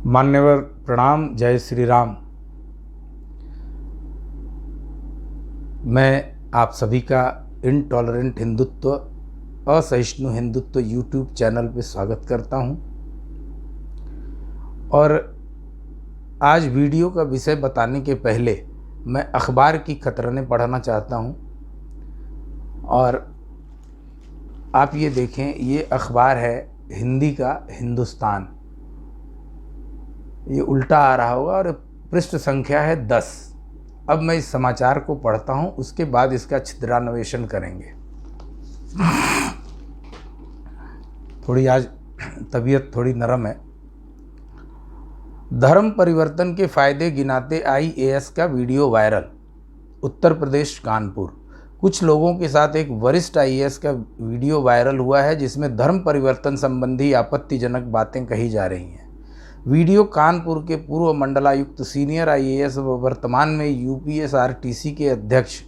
मान्यवर प्रणाम। जय श्री राम। मैं आप सभी का इनटॉलरेंट हिंदुत्व असहिष्णु हिंदुत्व यूट्यूब चैनल पे स्वागत करता हूं। और आज वीडियो का विषय बताने के पहले मैं अखबार की कतरनें पढ़ना चाहता हूं। और आप ये देखें, ये अखबार है हिंदी का हिंदुस्तान। ये उल्टा आ रहा होगा और पृष्ठ संख्या है 10। अब मैं इस समाचार को पढ़ता हूं, उसके बाद इसका छिद्रान्वेषण करेंगे। थोड़ी आज तबीयत थोड़ी नरम है। धर्म परिवर्तन के फायदे गिनाते आईएएस का वीडियो वायरल। उत्तर प्रदेश कानपुर। कुछ लोगों के साथ एक वरिष्ठ आईएएस का वीडियो वायरल हुआ है जिसमें धर्म परिवर्तन संबंधी आपत्तिजनक बातें कही जा रही हैं। वीडियो कानपुर के पूर्व मंडलायुक्त सीनियर आईएएस व वर्तमान में यूपीएसआरटीसी के अध्यक्ष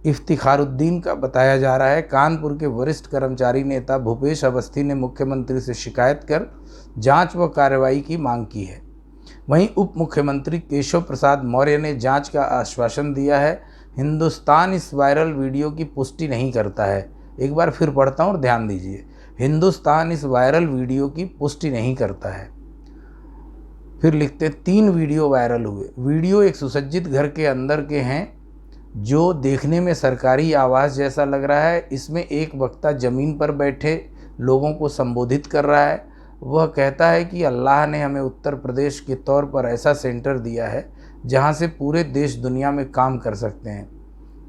इफ्तिखारुद्दीन का बताया जा रहा है। कानपुर के वरिष्ठ कर्मचारी नेता भूपेश अवस्थी ने मुख्यमंत्री से शिकायत कर जांच व कार्रवाई की मांग की है। वहीं उप मुख्यमंत्री केशव प्रसाद मौर्य ने जांच का आश्वासन दिया है। हिंदुस्तान इस वायरल वीडियो की पुष्टि नहीं करता है। एक बार फिर पढ़ता हूँ और ध्यान दीजिए। हिंदुस्तान इस वायरल वीडियो की पुष्टि नहीं करता है। फिर लिखते 3 वीडियो वायरल हुए। वीडियो एक सुसज्जित घर के अंदर के हैं जो देखने में सरकारी आवास जैसा लग रहा है। इसमें एक वक्ता ज़मीन पर बैठे लोगों को संबोधित कर रहा है। वह कहता है कि अल्लाह ने हमें उत्तर प्रदेश के तौर पर ऐसा सेंटर दिया है जहां से पूरे देश दुनिया में काम कर सकते हैं।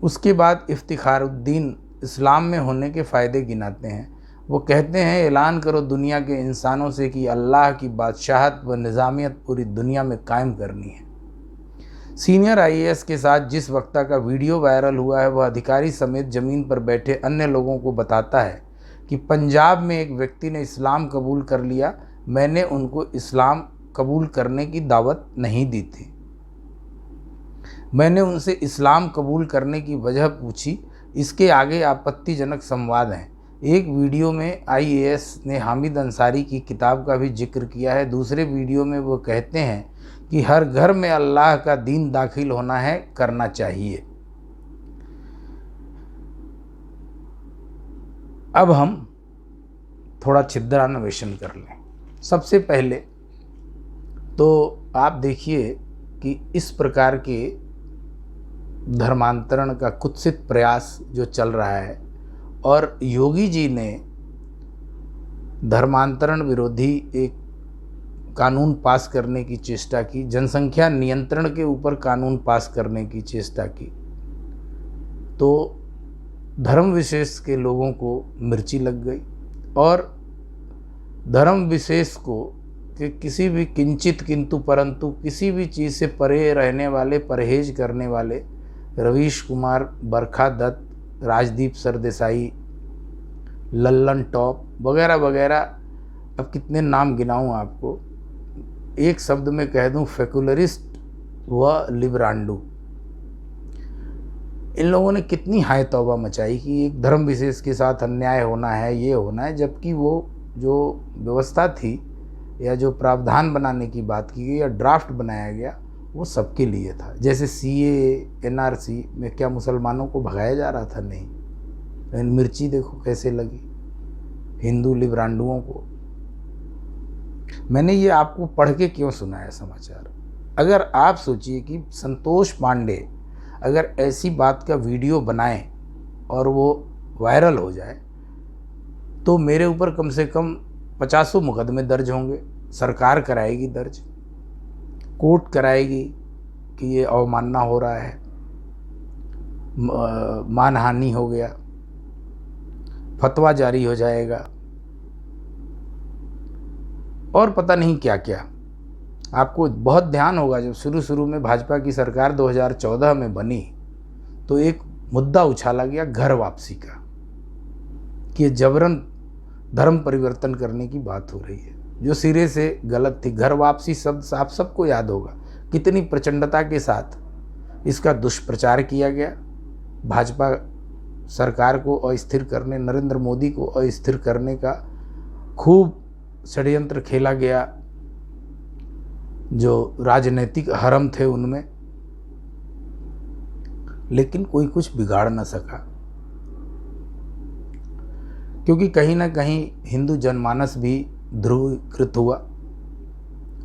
उसके बाद इफ्तिखारुद्दीन इस्लाम में होने के फ़ायदे गिनाते हैं। वो कहते हैं, ऐलान करो दुनिया के इंसानों से कि अल्लाह की बादशाहत व निज़ामियत पूरी दुनिया में कायम करनी है। सीनियर आईएएस के साथ जिस वक्ता का वीडियो वायरल हुआ है वह अधिकारी समेत ज़मीन पर बैठे अन्य लोगों को बताता है कि पंजाब में एक व्यक्ति ने इस्लाम कबूल कर लिया। मैंने उनको इस्लाम कबूल करने की दावत नहीं दी थी। मैंने उनसे इस्लाम कबूल करने की वजह पूछी। इसके आगे आपत्तिजनक संवाद हैं। एक वीडियो में आईएएस ने हामिद अंसारी की किताब का भी जिक्र किया है। दूसरे वीडियो में वो कहते हैं कि हर घर में अल्लाह का दीन दाखिल होना है, करना चाहिए। अब हम थोड़ा छिद्रान्वेषण कर लें। सबसे पहले तो आप देखिए कि इस प्रकार के धर्मांतरण का कुत्सित प्रयास जो चल रहा है और योगी जी ने धर्मांतरण विरोधी एक कानून पास करने की चेष्टा की, जनसंख्या नियंत्रण के ऊपर कानून पास करने की चेष्टा की, तो धर्म विशेष के लोगों को मिर्ची लग गई। और धर्म विशेष को कि किसी भी किंचित किंतु परंतु किसी भी चीज़ से परे रहने वाले, परहेज करने वाले रवीश कुमार, बरखा दत्त, राजदीप सरदेसाई, लल्लन टॉप वगैरह वगैरह, अब कितने नाम गिनाऊं आपको। एक शब्द में कह दूं, फेकुलरिस्ट व लिबरांडू। इन लोगों ने कितनी हाय तौबा मचाई कि एक धर्म विशेष के साथ अन्याय होना है, ये होना है, जबकि वो जो व्यवस्था थी या जो प्रावधान बनाने की बात की गई या ड्राफ्ट बनाया गया वो सबके लिए था। जैसे सीए, एनआरसी में क्या मुसलमानों को भगाया जा रहा था? नहीं। लेकिन मिर्ची देखो कैसे लगी हिंदू लिबरांडुओं को। मैंने ये आपको पढ़ के क्यों सुनाया समाचार? अगर आप सोचिए कि संतोष पांडे अगर ऐसी बात का वीडियो बनाए और वो वायरल हो जाए तो मेरे ऊपर कम से कम 50 मुकदमे दर्ज होंगे। सरकार कराएगी दर्ज, कोर्ट कराएगी कि ये अवमानना हो रहा है, मानहानि हो गया, फतवा जारी हो जाएगा और पता नहीं क्या क्या। आपको बहुत ध्यान होगा जब शुरू में भाजपा की सरकार 2014 में बनी तो एक मुद्दा उछाला गया घर वापसी का, कि ये जबरन धर्म परिवर्तन करने की बात हो रही है, जो सिरे से गलत थी। घर वापसी शब्द आप सबको याद होगा, कितनी प्रचंडता के साथ इसका दुष्प्रचार किया गया। भाजपा सरकार को अस्थिर करने, नरेंद्र मोदी को अस्थिर करने का खूब षड्यंत्र खेला गया। जो राजनीतिक हरम थे उनमें, लेकिन कोई कुछ बिगाड़ न सका, क्योंकि कहीं ना कहीं हिंदू जनमानस भी ध्रुवीकृत हुआ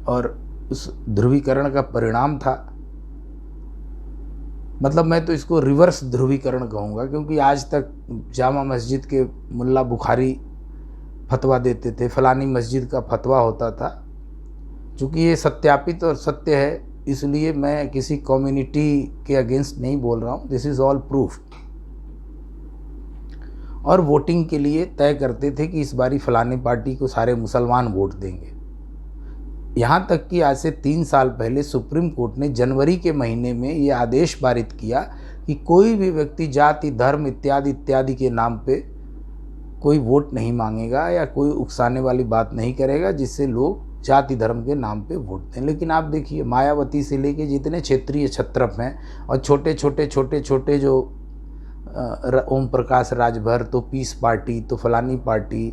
और उस ध्रुवीकरण का परिणाम था, मतलब मैं तो इसको रिवर्स ध्रुवीकरण कहूँगा, क्योंकि आज तक जामा मस्जिद के मुल्ला बुखारी फतवा देते थे, फलानी मस्जिद का फतवा होता था। चूँकि ये सत्यापित और सत्य है, इसलिए मैं किसी कम्युनिटी के अगेंस्ट नहीं बोल रहा हूँ, दिस इज़ ऑल प्रूफ। और वोटिंग के लिए तय करते थे कि इस बारी फलानी पार्टी को सारे मुसलमान वोट देंगे। यहाँ तक कि आज से 3 साल पहले सुप्रीम कोर्ट ने जनवरी के महीने में ये आदेश पारित किया कि कोई भी व्यक्ति जाति, धर्म इत्यादि इत्यादि के नाम पे कोई वोट नहीं मांगेगा या कोई उकसाने वाली बात नहीं करेगा जिससे लोग जाति धर्म के नाम पे वोट दें। लेकिन आप देखिए, मायावती से लेके जितने क्षेत्रीय छत्रप हैं और छोटे छोटे जो ओम प्रकाश राजभर, तो पीस पार्टी, तो फलानी पार्टी,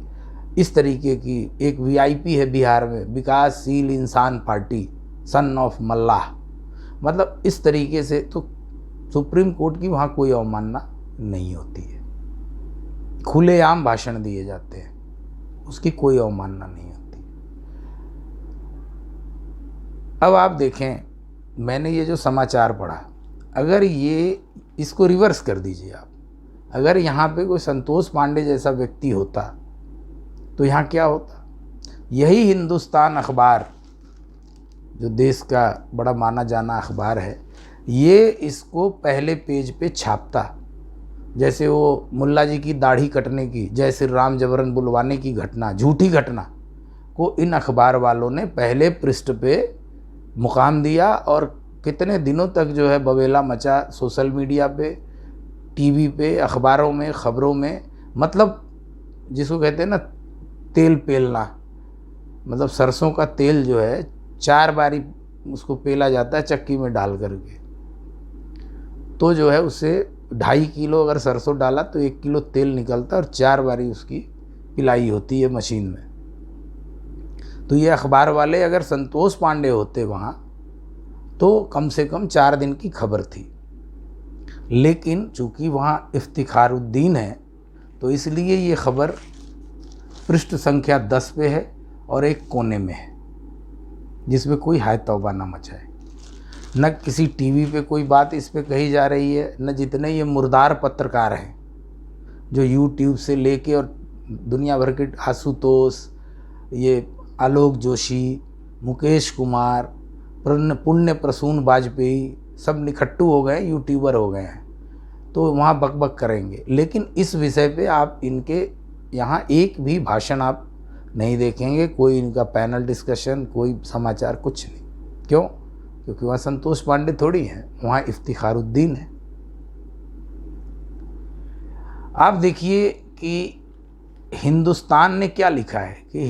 इस तरीके की एक वीआईपी है बिहार में, विकासशील इंसान पार्टी, सन ऑफ मल्लाह, मतलब इस तरीके से तो सुप्रीम कोर्ट की वहाँ कोई अवमानना नहीं होती है, खुलेआम भाषण दिए जाते हैं, उसकी कोई अवमानना नहीं होती। अब आप देखें, मैंने ये जो समाचार पढ़ा, अगर ये इसको रिवर्स कर दीजिए आप, अगर यहाँ पे कोई संतोष पांडे जैसा व्यक्ति होता तो यहाँ क्या होता? यही हिंदुस्तान अखबार, जो देश का बड़ा माना जाना अखबार है, ये इसको पहले पेज पे छापता। जैसे वो मुल्ला जी की दाढ़ी कटने की, जय श्री राम जबरन बुलवाने की घटना, झूठी घटना को इन अखबार वालों ने पहले पृष्ठ पे मुकाम दिया और कितने दिनों तक जो है बवेला मचा सोशल मीडिया पे, टीवी पे, अखबारों में, ख़बरों में, मतलब जिसको कहते हैं ना तेल पेलना, मतलब सरसों का तेल जो है 4 बारी उसको पेला जाता है चक्की में डाल करके, तो जो है उससे 2.5 किलो अगर सरसों डाला तो 1 किलो तेल निकलता है और 4 बारी उसकी पिलाई होती है मशीन में। तो ये अखबार वाले अगर संतोष पांडे होते वहाँ तो कम से कम 4 दिन की खबर थी, लेकिन चूँकि वहाँ इफ्तिखारुद्दीन है तो इसलिए ये खबर पृष्ठ संख्या 10 पे है और एक कोने में है, जिसमें कोई हाय तौबा ना मचाए। न किसी टीवी पे कोई बात इस पे कही जा रही है, न जितने ये मुर्दार पत्रकार हैं जो यूट्यूब से लेके और दुनिया भर के आशुतोष, ये आलोक जोशी, मुकेश कुमार, पुण्य प्रसून वाजपेयी, सब निखट्टू हो गए, यूट्यूबर हो गए हैं, तो वहाँ बकबक करेंगे। लेकिन इस विषय पे आप इनके यहाँ एक भी भाषण आप नहीं देखेंगे, कोई इनका पैनल डिस्कशन, कोई समाचार, कुछ नहीं। क्यों? क्योंकि वहाँ संतोष पांडे थोड़ी हैं, वहाँ इफ्तिखारुद्दीन है। आप देखिए कि हिंदुस्तान ने क्या लिखा है कि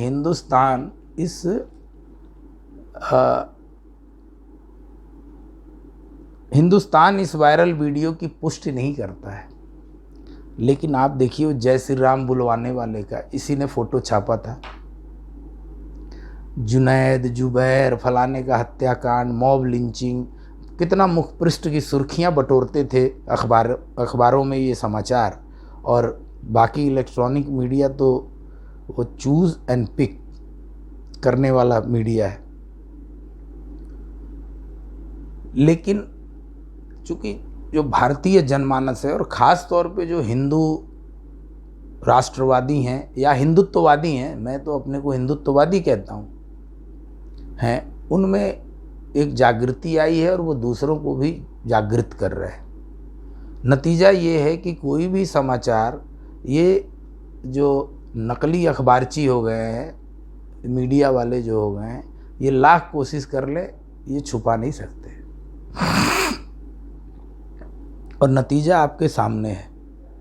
हिंदुस्तान इस वायरल वीडियो की पुष्टि नहीं करता है, लेकिन आप देखिए जय श्री राम बुलवाने वाले का इसी ने फोटो छापा था, जुनैद, जुबैर, फलाने का हत्याकांड, मॉब लिंचिंग, कितना मुख पृष्ठ की सुर्खियां बटोरते थे अखबारों में ये समाचार, और बाकी इलेक्ट्रॉनिक मीडिया तो वो चूज़ एंड पिक करने वाला मीडिया है। लेकिन चूँकि जो भारतीय जनमानस है और ख़ास तौर पे जो हिंदू राष्ट्रवादी हैं या हिंदुत्ववादी हैं, मैं तो अपने को हिंदुत्ववादी कहता हूँ, हैं, उनमें एक जागृति आई है और वो दूसरों को भी जागृत कर रहे हैं। नतीजा ये है कि कोई भी समाचार, ये जो नकली अखबारची हो गए हैं, मीडिया वाले जो हो गए हैं, ये लाख कोशिश कर ले, ये छुपा नहीं सकते। और नतीजा आपके सामने है।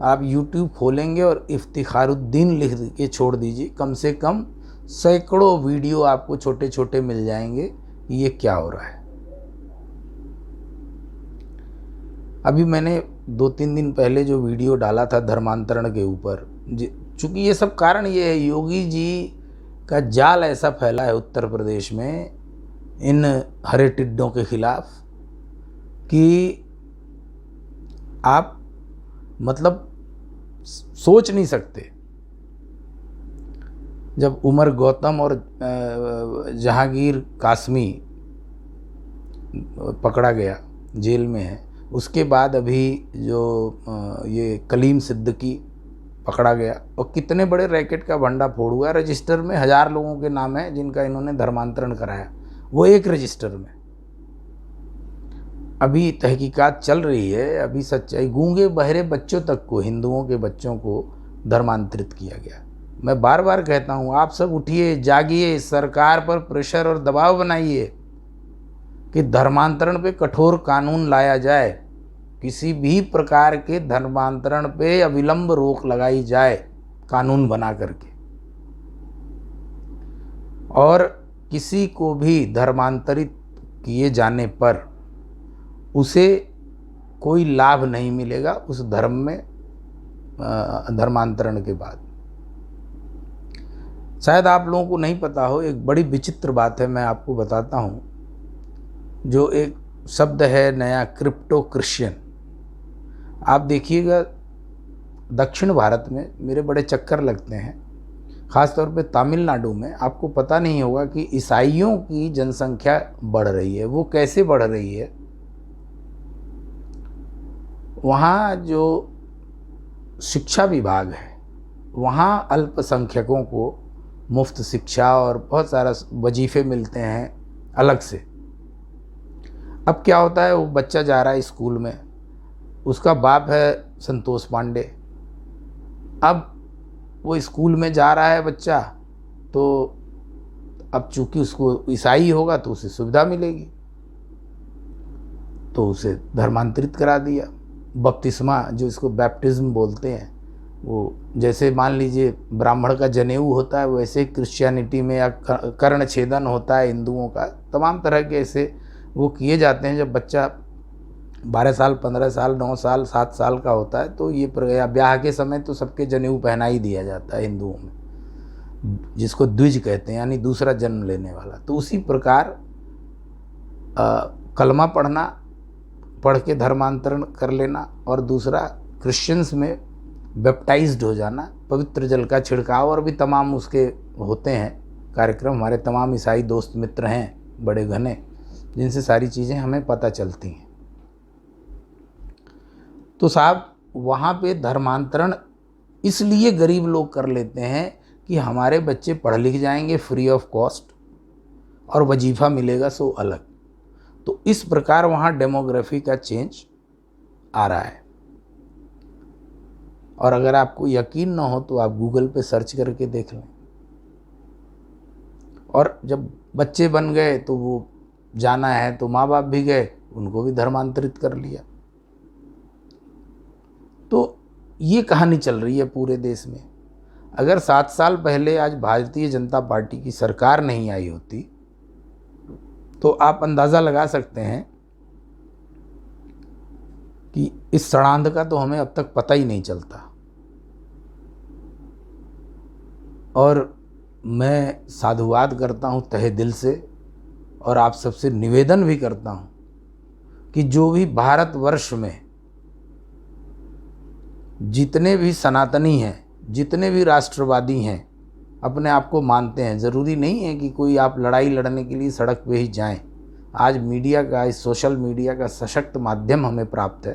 आप YouTube खोलेंगे और इफ्तिखारुद्दीन लिख के छोड़ दीजिए, कम से कम सैकड़ों वीडियो आपको छोटे छोटे मिल जाएंगे कि ये क्या हो रहा है। अभी मैंने 2-3 दिन पहले जो वीडियो डाला था धर्मांतरण के ऊपर, चूँकि ये सब कारण ये है, योगी जी का जाल ऐसा फैला है उत्तर प्रदेश में इन हरे टिड्डों के खिलाफ कि आप मतलब सोच नहीं सकते। जब उमर गौतम और जहांगीर कासमी पकड़ा गया, जेल में है, उसके बाद अभी जो ये कलीम सिद्दीकी पकड़ा गया, और कितने बड़े रैकेट का भंडाफोड़ हुआ। रजिस्टर में 1000 लोगों के नाम है जिनका इन्होंने धर्मांतरण कराया, वो एक रजिस्टर में। अभी तहकीकात चल रही है, अभी सच्चाई। गूंगे बहरे बच्चों तक को, हिंदुओं के बच्चों को धर्मांतरित किया गया। मैं बार बार कहता हूँ, आप सब उठिए, जागिए, सरकार पर प्रेशर और दबाव बनाइए कि धर्मांतरण पे कठोर कानून लाया जाए, किसी भी प्रकार के धर्मांतरण पे अविलंब रोक लगाई जाए कानून बना करके। और किसी को भी धर्मांतरित किए जाने पर उसे कोई लाभ नहीं मिलेगा उस धर्म में धर्मांतरण के बाद। शायद आप लोगों को नहीं पता हो, एक बड़ी विचित्र बात है, मैं आपको बताता हूँ। जो एक शब्द है नया, क्रिप्टो क्रिश्चियन। आप देखिएगा, दक्षिण भारत में मेरे बड़े चक्कर लगते हैं, ख़ासतौर पे तमिलनाडु में। आपको पता नहीं होगा कि ईसाइयों की जनसंख्या बढ़ रही है। वो कैसे बढ़ रही है? वहाँ जो शिक्षा विभाग है, वहाँ अल्पसंख्यकों को मुफ्त शिक्षा और बहुत सारा वजीफ़े मिलते हैं अलग से। अब क्या होता है, वो बच्चा जा रहा है स्कूल में, उसका बाप है संतोष पांडे। अब वो स्कूल में जा रहा है बच्चा, तो अब चूंकि उसको ईसाई होगा तो उसे सुविधा मिलेगी, तो उसे धर्मांतरित करा दिया। बपतिस्मा, जो इसको बैप्टिज्म बोलते हैं, वो जैसे मान लीजिए ब्राह्मण का जनेऊ होता है, वैसे क्रिश्चियनिटी में या कर्ण छेदन होता है हिंदुओं का, तमाम तरह के ऐसे वो किए जाते हैं। जब बच्चा 12 साल, 15 साल, 9 साल, 7 साल का होता है, तो ये ब्याह के समय तो सबके जनेऊ पहना ही दिया जाता है हिंदुओं में, जिसको द्विज कहते हैं, यानी दूसरा जन्म लेने वाला। तो उसी प्रकार कलमा पढ़ के धर्मांतरण कर लेना, और दूसरा क्रिश्चियंस में बैप्टाइज्ड हो जाना, पवित्र जल का छिड़काव, और भी तमाम उसके होते हैं कार्यक्रम। हमारे तमाम ईसाई दोस्त मित्र हैं बड़े घने, जिनसे सारी चीज़ें हमें पता चलती हैं। तो साहब, वहाँ पे धर्मांतरण इसलिए गरीब लोग कर लेते हैं कि हमारे बच्चे पढ़ लिख जाएंगे फ्री ऑफ कॉस्ट और वजीफ़ा मिलेगा सो अलग। तो इस प्रकार वहाँ डेमोग्राफी का चेंज आ रहा है। और अगर आपको यकीन ना हो तो आप गूगल पे सर्च करके देख लें। और जब बच्चे बन गए तो वो जाना है तो माँ बाप भी गए, उनको भी धर्मांतरित कर लिया। तो ये कहानी चल रही है पूरे देश में। अगर 7 साल पहले आज भारतीय जनता पार्टी की सरकार नहीं आई होती, तो आप अंदाज़ा लगा सकते हैं कि इस षड्यंत्र का तो हमें अब तक पता ही नहीं चलता। और मैं साधुवाद करता हूँ तहे दिल से, और आप सबसे निवेदन भी करता हूँ कि जो भी भारतवर्ष में जितने भी सनातनी हैं, जितने भी राष्ट्रवादी हैं, अपने आप को मानते हैं, ज़रूरी नहीं है कि कोई आप लड़ाई लड़ने के लिए सड़क पे ही जाएं। आज मीडिया का, इस सोशल मीडिया का सशक्त माध्यम हमें प्राप्त है।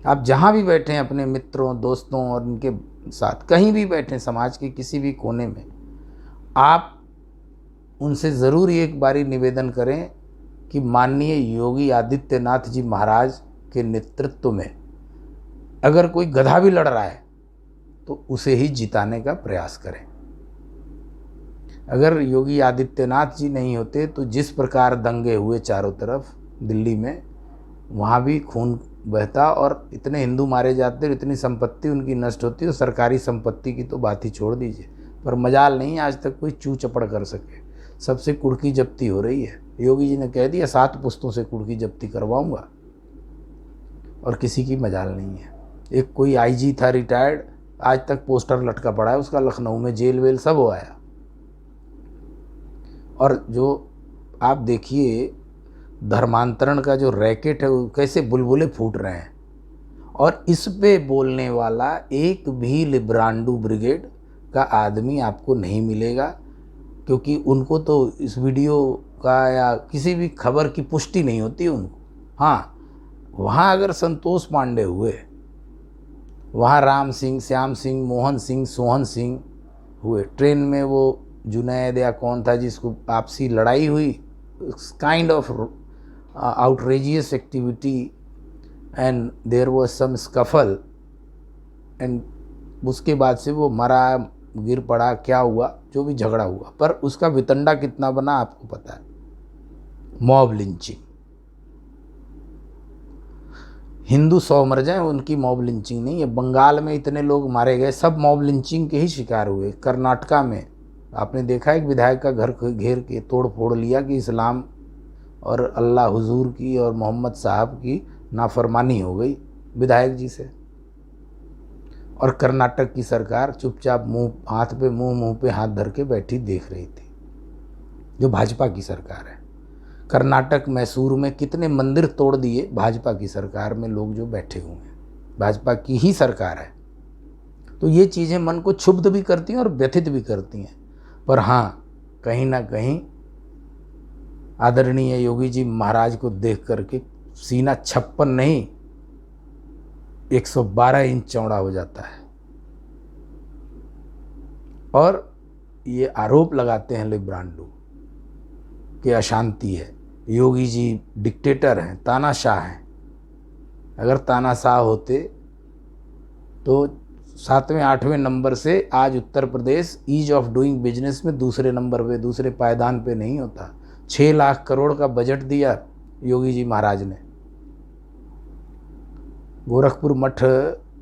आप जहाँ भी बैठें, अपने मित्रों, दोस्तों और उनके साथ कहीं भी बैठें, समाज के किसी भी कोने में, आप उनसे ज़रूर एक बारी निवेदन करें कि माननीय योगी आदित्यनाथ जी महाराज के नेतृत्व में अगर कोई गधा भी लड़ रहा है तो उसे ही जिताने का प्रयास करें। अगर योगी आदित्यनाथ जी नहीं होते तो जिस प्रकार दंगे हुए चारों तरफ दिल्ली में, वहाँ भी खून बहता और इतने हिंदू मारे जाते और इतनी संपत्ति उनकी नष्ट होती। और सरकारी संपत्ति की तो बात ही छोड़ दीजिए, पर मजाल नहीं आज तक कोई चू चपड़ कर सके। सबसे कुड़की जब्ती हो रही है। योगी जी ने कह दिया 7 पुश्तों से कुड़की जब्ती करवाऊंगा, और किसी की मजाल नहीं है। एक कोई आईजी था रिटायर्ड, आज तक पोस्टर लटका पड़ा है उसका, लखनऊ में जेल वेल सब हो आया। और जो आप देखिए धर्मांतरण का जो रैकेट है वो कैसे बुलबुले फूट रहे हैं, और इस पे बोलने वाला एक भी लिब्रांडू ब्रिगेड का आदमी आपको नहीं मिलेगा, क्योंकि उनको तो इस वीडियो का या किसी भी खबर की पुष्टि नहीं होती उनको। हाँ, वहाँ अगर संतोष पांडे हुए, वहाँ राम सिंह, श्याम सिंह, मोहन सिंह, सोहन सिंह हुए, ट्रेन में वो जुनैद या कौन था जिसको आपसी लड़ाई हुई, kind of outrageous activity and there was some scuffle and उसके बाद से वो मरा, गिर पड़ा, क्या हुआ, जो भी झगड़ा हुआ, पर उसका वितंडा कितना बना आपको पता है। मॉब लिंचिंग, हिंदू 100 मर जाए उनकी मॉब लिंचिंग नहीं है। बंगाल में इतने लोग मारे गए, सब मॉब लिंचिंग के ही शिकार हुए। कर्नाटका में आपने देखा एक विधायक का घर घेर के तोड़ फोड़ लिया कि इस्लाम और अल्लाह हुजूर की और मोहम्मद साहब की नाफरमानी हो गई विधायक जी से, और कर्नाटक की सरकार चुपचाप मुंह पे हाथ धर के बैठी देख रही थी, जो भाजपा की सरकार है। कर्नाटक मैसूर में कितने मंदिर तोड़ दिए भाजपा की सरकार में लोग जो बैठे हुए हैं, भाजपा की ही सरकार है। तो ये चीज़ें मन को क्षुब्ध भी करती हैं और व्यथित भी करती हैं। पर हाँ, कहीं ना कहीं आदरणीय योगी जी महाराज को देख करके सीना 56 नहीं 112 इंच चौड़ा हो जाता है, और ये आरोप लगाते हैं लिब्रांडू कि अशांति है, योगी जी डिक्टेटर हैं, तानाशाह हैं। अगर तानाशाह होते तो 7वें 8वें नंबर से आज Uttar Pradesh ease of doing business में दूसरे नंबर पे, दूसरे पायदान पे नहीं होता। 6 लाख करोड़ का बजट दिया योगी जी महाराज ने। गोरखपुर मठ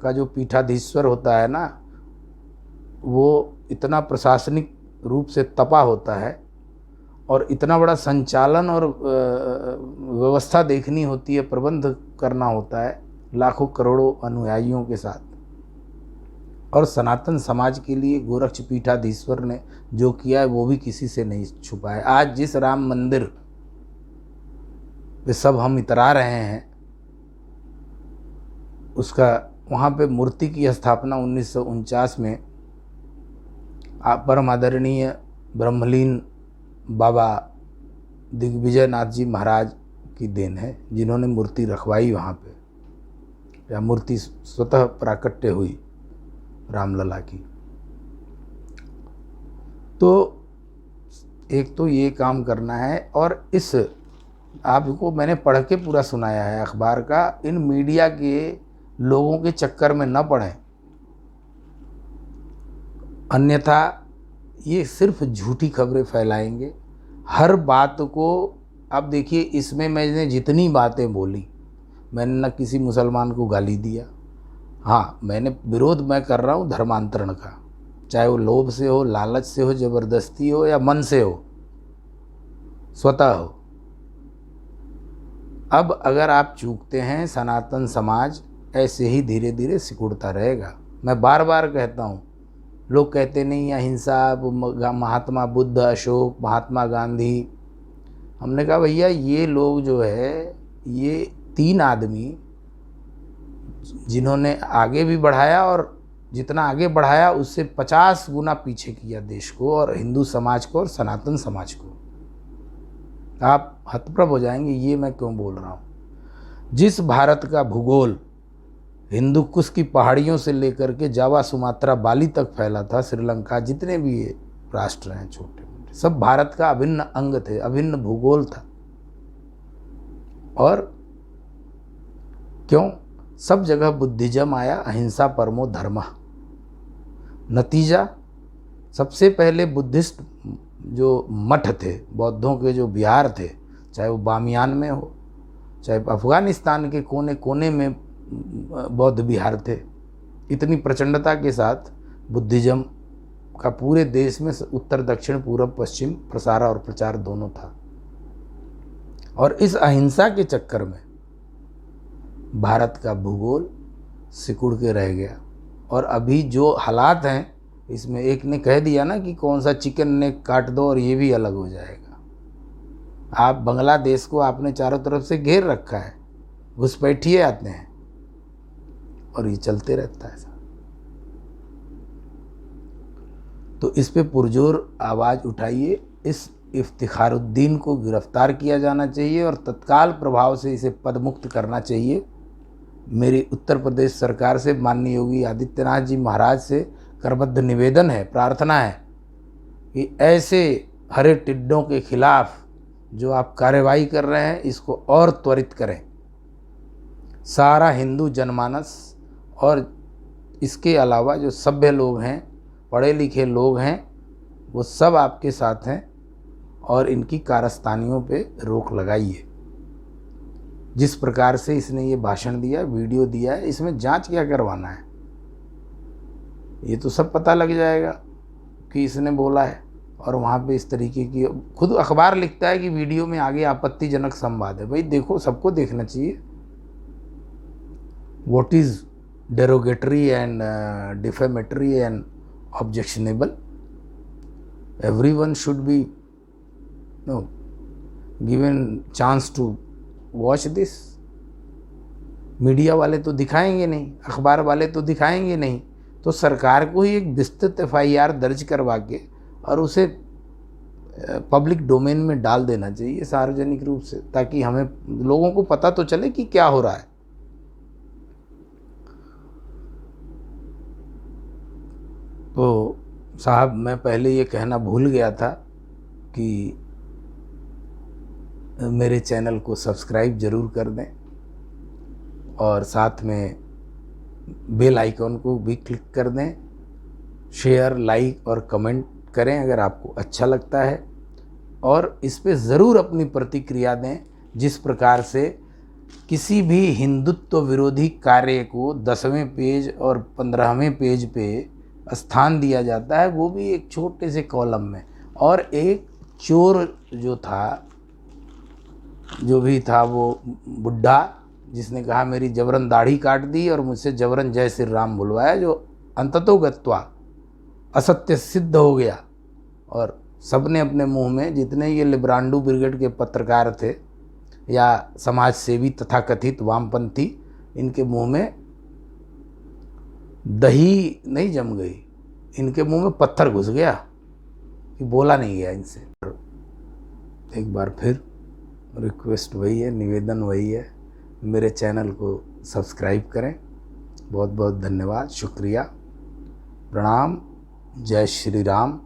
का जो पीठाधीश्वर होता है ना, वो इतना प्रशासनिक रूप से तपा होता है, और इतना बड़ा संचालन और व्यवस्था देखनी होती है, प्रबंध करना होता है लाखों करोड़ों अनुयायियों के साथ। और सनातन समाज के लिए गोरक्ष पीठाधीश्वर ने जो किया है वो भी किसी से नहीं छुपा है। आज जिस राम मंदिर पे सब हम इतरा रहे हैं, उसका वहाँ पे मूर्ति की स्थापना 1949 में परम आदरणीय ब्रह्मलीन बाबा दिग्विजय नाथ जी महाराज की देन है, जिन्होंने मूर्ति रखवाई वहाँ पे, या मूर्ति स्वतः प्राकट्य हुई रामलला की। तो एक तो ये काम करना है, और इस आपको मैंने पढ़ के पूरा सुनाया है अखबार का, इन मीडिया के लोगों के चक्कर में न पड़ें, अन्यथा ये सिर्फ झूठी खबरें फैलाएंगे हर बात को। अब देखिए, इसमें मैंने जितनी बातें बोली, मैंने न किसी मुसलमान को गाली दिया। हाँ, मैंने विरोध मैं कर रहा हूँ धर्मांतरण का, चाहे वो लोभ से हो, लालच से हो, ज़बरदस्ती हो, या मन से हो, स्वतः हो। अब अगर आप चूकते हैं, सनातन समाज ऐसे ही धीरे धीरे सिकुड़ता रहेगा। मैं बार बार कहता हूँ, लोग कहते नहीं अहिंसा, महात्मा बुद्ध, अशोक, महात्मा गांधी। हमने कहा भैया ये लोग जो है, ये 3 आदमी जिन्होंने आगे भी बढ़ाया, और जितना आगे बढ़ाया उससे 50 गुना पीछे किया देश को और हिंदू समाज को और सनातन समाज को। आप हतप्रभ हो जाएंगे ये मैं क्यों बोल रहा हूँ। जिस भारत का भूगोल हिंदू कुश की पहाड़ियों से लेकर के जावा, सुमात्रा, बाली तक फैला था, श्रीलंका, जितने भी ये राष्ट्र हैं छोटे मोटे, सब भारत का अभिन्न अंग थे, अभिन्न भूगोल था। और क्यों? सब जगह बुद्धिज्म आया, अहिंसा परमो धर्म। नतीजा, सबसे पहले बुद्धिस्ट जो मठ थे, बौद्धों के जो विहार थे, चाहे वो बामियान में हो, चाहे अफगानिस्तान के कोने कोने में बौद्ध विहार थे, इतनी प्रचंडता के साथ बुद्धिज्म का पूरे देश में उत्तर दक्षिण पूर्व पश्चिम प्रसार और प्रचार दोनों था। और इस अहिंसा के चक्कर में भारत का भूगोल सिकुड़ के रह गया। और अभी जो हालात हैं, इसमें एक ने कह दिया ना कि कौन सा चिकन ने काट दो और ये भी अलग हो जाएगा। आप बांग्लादेश को आपने चारों तरफ से घेर रखा है, घुसपैठिए आते हैं और ये चलते रहता है। तो इस पे पुरजोर आवाज़ उठाइए। इस इफ्तिखारुद्दीन को गिरफ्तार किया जाना चाहिए और तत्काल प्रभाव से इसे पदमुक्त करना चाहिए। मेरी उत्तर प्रदेश सरकार से, माननीय योगी आदित्यनाथ जी महाराज से करबद्ध निवेदन है, प्रार्थना है कि ऐसे हरे टिड्डों के खिलाफ जो आप कार्रवाई कर रहे हैं इसको और त्वरित करें। सारा हिंदू जनमानस और इसके अलावा जो सभ्य लोग हैं, पढ़े लिखे लोग हैं, वो सब आपके साथ हैं और इनकी कारस्तानियों पे रोक लगाइए। जिस प्रकार से इसने ये भाषण दिया, वीडियो दिया है, इसमें जांच क्या करवाना है? ये तो सब पता लग जाएगा कि इसने बोला है। और वहाँ पे इस तरीके की खुद अखबार लिखता है कि वीडियो में आगे आपत्तिजनक संवाद है। भाई देखो, सबको देखना चाहिए। What is derogatory and defamatory and objectionable? Everyone should be given chance to watch this. Media वाले तो दिखाएंगे नहीं, अखबार वाले तो दिखाएंगे नहीं, तो सरकार को ही एक विस्तृत FIR दर्ज करवा के और उसे पब्लिक डोमेन में डाल देना चाहिए सार्वजनिक रूप से, ताकि हमें लोगों को पता तो चले कि क्या हो रहा है। तो साहब, मैं पहले ये कहना भूल गया था कि मेरे चैनल को सब्सक्राइब ज़रूर कर दें और साथ में बेल आइकॉन को भी क्लिक कर दें। शेयर, लाइक और कमेंट करें अगर आपको अच्छा लगता है, और इस पे ज़रूर अपनी प्रतिक्रिया दें। जिस प्रकार से किसी भी हिंदुत्व विरोधी कार्य को 10वें पेज और 15वें पेज पे स्थान दिया जाता है, वो भी एक छोटे से कॉलम में। और एक चोर जो भी था वो बुढ़ा, जिसने कहा मेरी जबरन दाढ़ी काट दी और मुझसे जबरन जय श्री राम बुलवाया, जो अंततोगत्वा असत्य सिद्ध हो गया। और सबने अपने मुंह में, जितने ये लिब्रांडू ब्रिगेड के पत्रकार थे या समाज सेवी तथाकथित वामपंथी, इनके मुंह में दही नहीं जम गई, इनके मुंह में पत्थर घुस गया कि बोला नहीं गया इनसे। एक बार फिर रिक्वेस्ट वही है, निवेदन वही है, मेरे चैनल को सब्सक्राइब करें। बहुत बहुत धन्यवाद, शुक्रिया, प्रणाम, जय श्री राम।